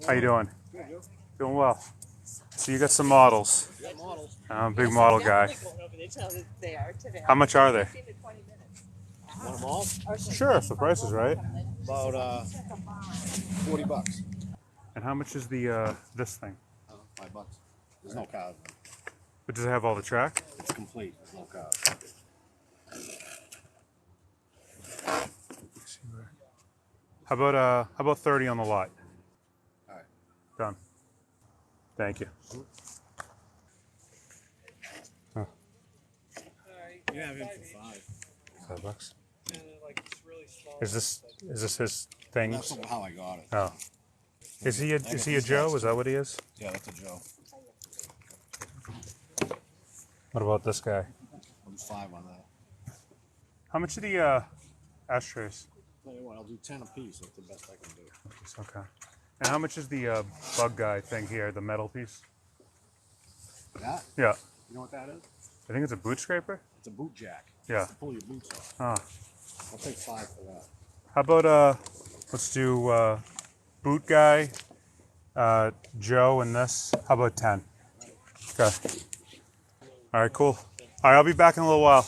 How you doing? Doing well. So you got some models. I'm a big model guy. How much are they? Want them all? Sure, if the price is right. About 40 bucks. And how much is the this thing? $5. There's no cows. But does it have all the track? It's complete. There's no cows. How about 30 on the lot? All right. Done. Thank you. Huh. You have him for $5. $5. Is this his That's things? how I got it. Oh. Is he a Joe? Is that what he is? Yeah, that's a Joe. What about this guy? I'll do 5 on that. How much are the ashtrays? Tell you what, I'll do 10 a piece. That's the best I can do. Okay. And how much is the bug guy thing here, the metal piece? That? Yeah. You know what that is? I think it's a boot scraper. It's a boot jack. Yeah. It's to pull your boots off. Ah. I'll take 5 for that. How about let's do boot guy, Joe, and this. How about 10? Okay. All right, cool. All right, I'll be back in a little while.